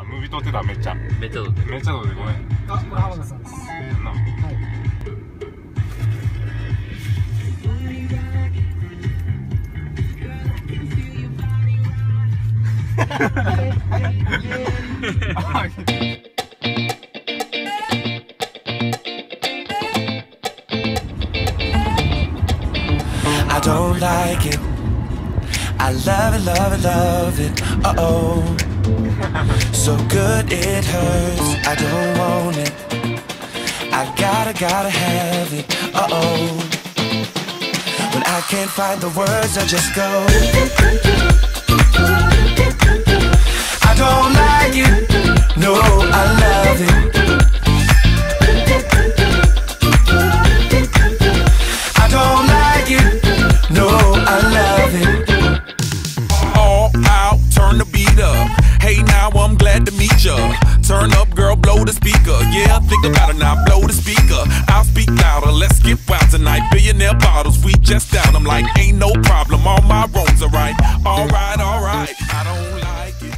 あ、ムービー撮ってた。めっちゃめっちゃ撮ってる。めっちゃ撮ってる。ごめん。あ、これ浜田さんです。なI don't like it. I love it, love it, love it. Uh-oh. So good it hurts. I don't want it. I gotta have it. Uh-oh. When I can't find the words, I just go. I don't like it. No, I love it. I don't like it. No, I love it. All out, turn the beat up. Hey, now I'm glad to meet ya. Turn up, girl, blow the speaker. Yeah, think about it now, blow the speaker. I'll speak louder, let's get wild tonight. Billionaire bottles, we just down. I'm like, ain't no problem, all my wrongs are right. Alright, alright, I don't like it.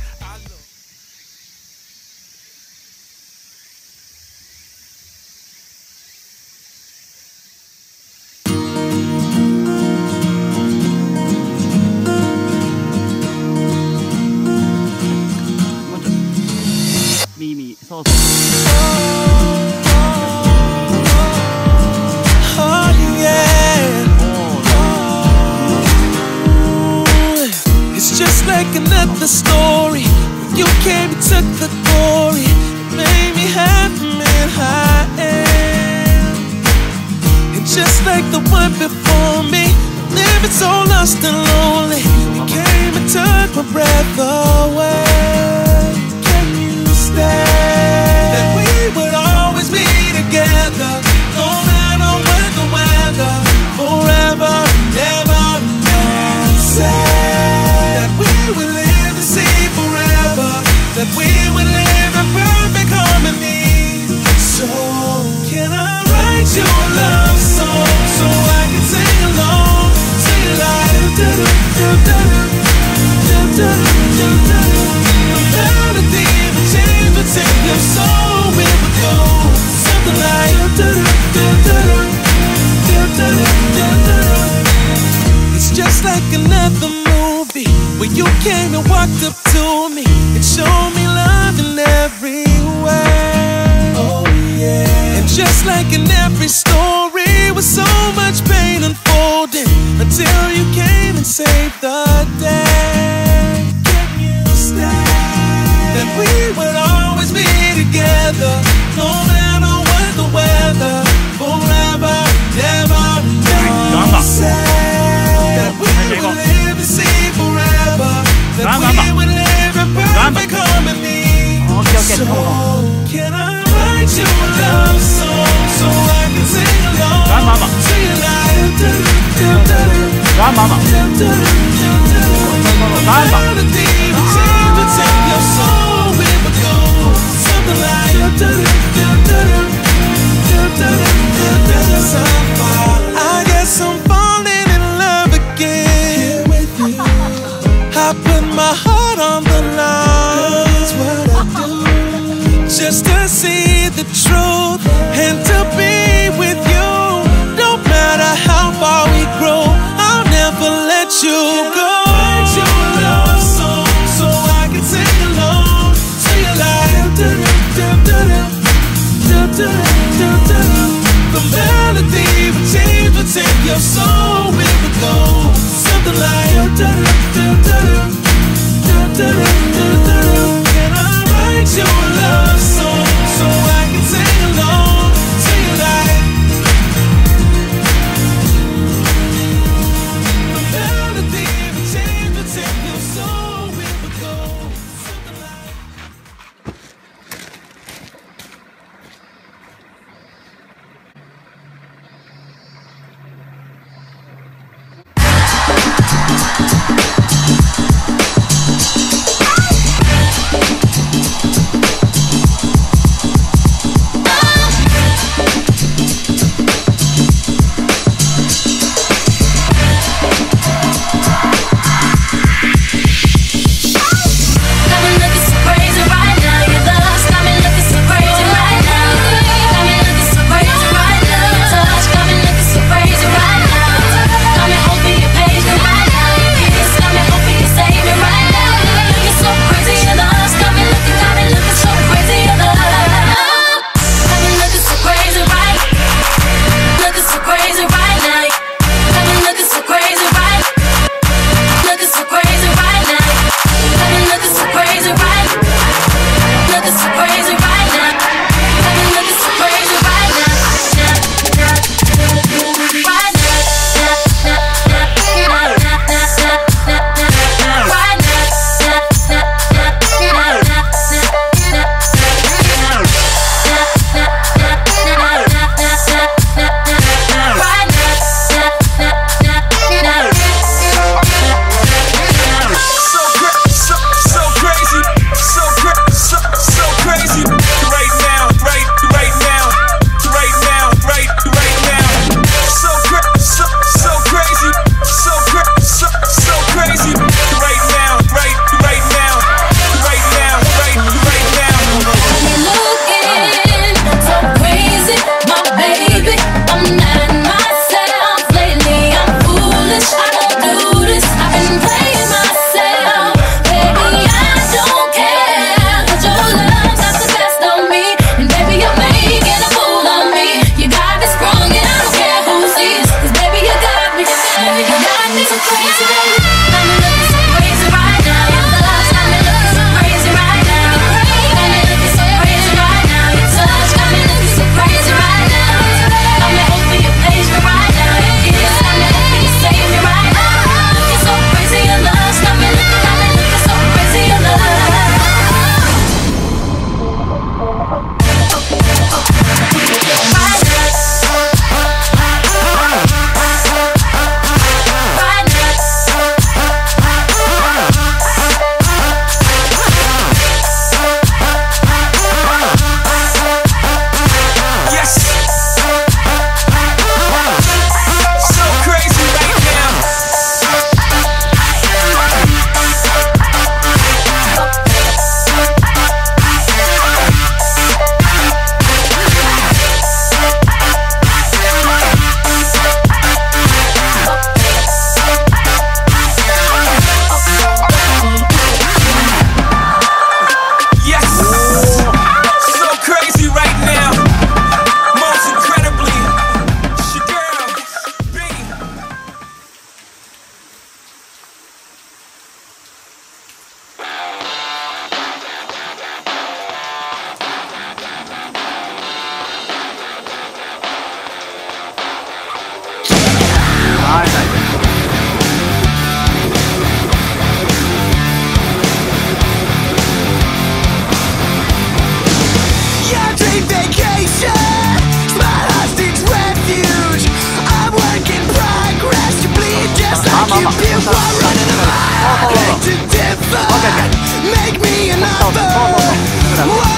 The story you came and took the glory. It made me happy, man, I am. And just like the one before me, living so lost and lonely, you came and took my breath away. Can you stay? That we would always be together, no matter what the weather, forever, never, never. Say that we will live, that we would live in perfect harmony. So can I write you a love song so I can sing along? Sing it like the melody would change within your soul. We would go something like it's just like another movie where you came and walked up to me and showed me love in every way. Oh yeah. And just like in every story, with so much pain unfolding until you came and saved the day. Can you stay? That we would always be together, no matter what the weather, forever, never, never. Say that we would live and see forever, that we would live in perfect harmony. So can I write you a love song so I can sing along? Sing it like melody would change within your soul. We would go something like I guess I'm falling in love again with you. I put my heart on the line. That's what I do, just to see the truth and to be with you. No matter how far we grow, I'll never let you go. Write you a love song so I can sing along. Sing it like the melody would change within your soul. We would go something like can I write you a love song so I can sing along?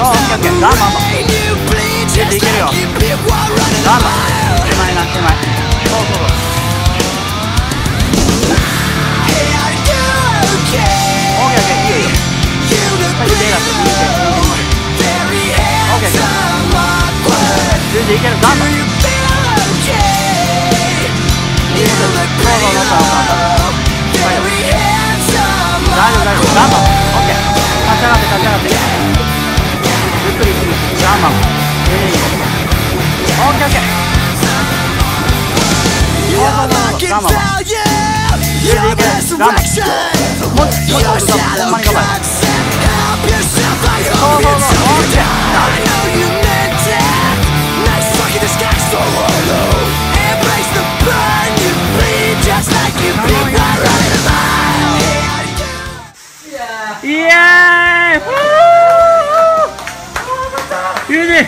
ケーオッケー、ガンバンバン出ていけるよ。ガンバン手前な、手前。そうそうそう。オッケーオッケー、いいよいいよ。はい、手がついて、オッケー。全然いける、ガンバン。大丈夫大丈夫、ガンバン。オッケー、立ち上がって立ち上がって。ゆっくりゆっくり、ガンバン。オッケーオッケー。ガンバンバン。全然いける、ガンバン。もうちょっとほんまに頑張れ。そうそうそう、オッケー。Yeah! Easy!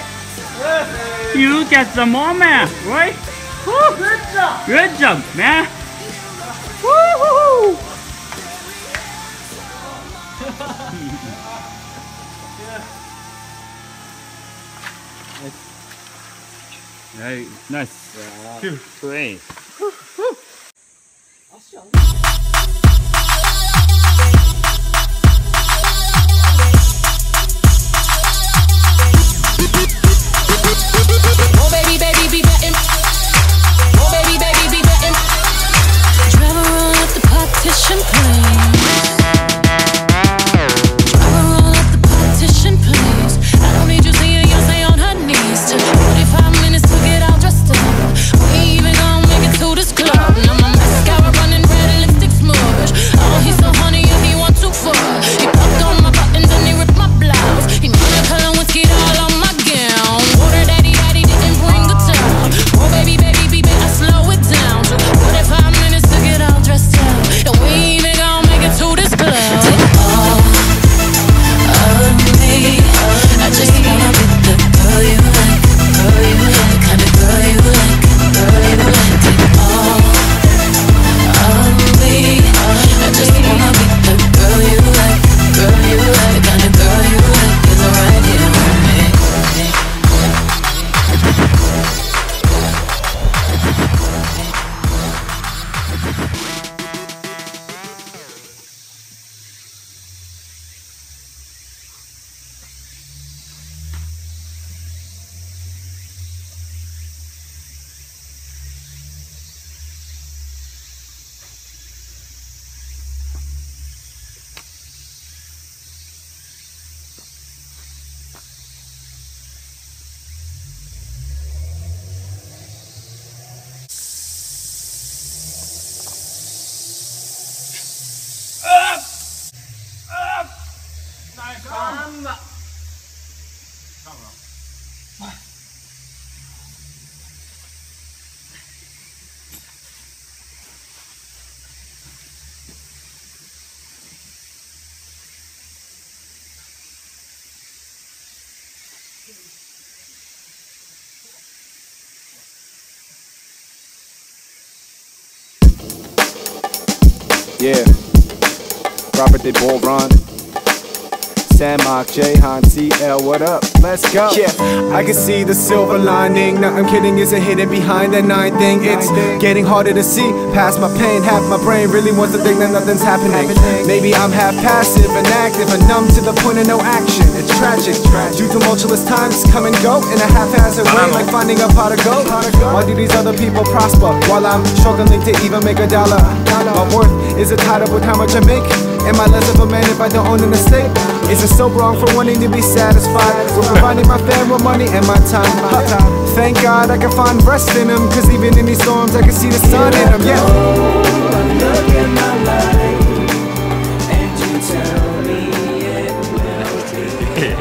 You get the moment, right? Good job! Good job, man! Woo-hoo-hoo! Right, nice. Yeah. Great. Oh baby, baby, be betting. Oh baby, baby, be betting. Drive around up the partition plane. Drive around up the partition place. I don't need you seeing you stay on her knees. Took 45 minutes to get all dressed up. We even gonna make it to this club. Now my mascara running red and lipstick smudge. Oh, he's so honey, yeah, he wants to fuck. He popped on my buttons and he ripped my blouse. He wanna color whiskey all on my gown. Water daddy didn't bring the towel. Oh baby, baby, baby, I slow it down. Took 45 minutes to get all dressed up. And we even gonna make it to this club. Take all of me. I just wanna be the girl you like, girl you like, the kind of girl you like, girl you like. Take all of me. I just wanna be the girl you like, girl you like, the kind of girl you like. Is right here with me. Yeah, Robert De Bull Run, Sam Mock, J Han CL, what up? Let's go. Yeah, I can see the silver lining. No, I'm kidding, isn't hidden behind that nine thing. It's getting harder to see past my pain. Half my brain really wants to think that nothing's happening. Maybe I'm half passive and active and numb to the point of no action. It's tragic. Due to tumultuous times come and go in a haphazard way, like finding a pot of gold. Why do these other people prosper while I'm struggling to even make a dollar? My worth is a title with how much I make. Am I less of a man if I don't own an estate? Is it so wrong for wanting to be satisfied with providing my family with money and my time? Thank God I can find rest in them, cause even in these storms I can see the sun in them. Yeah. Look at my life and you tell me it will be.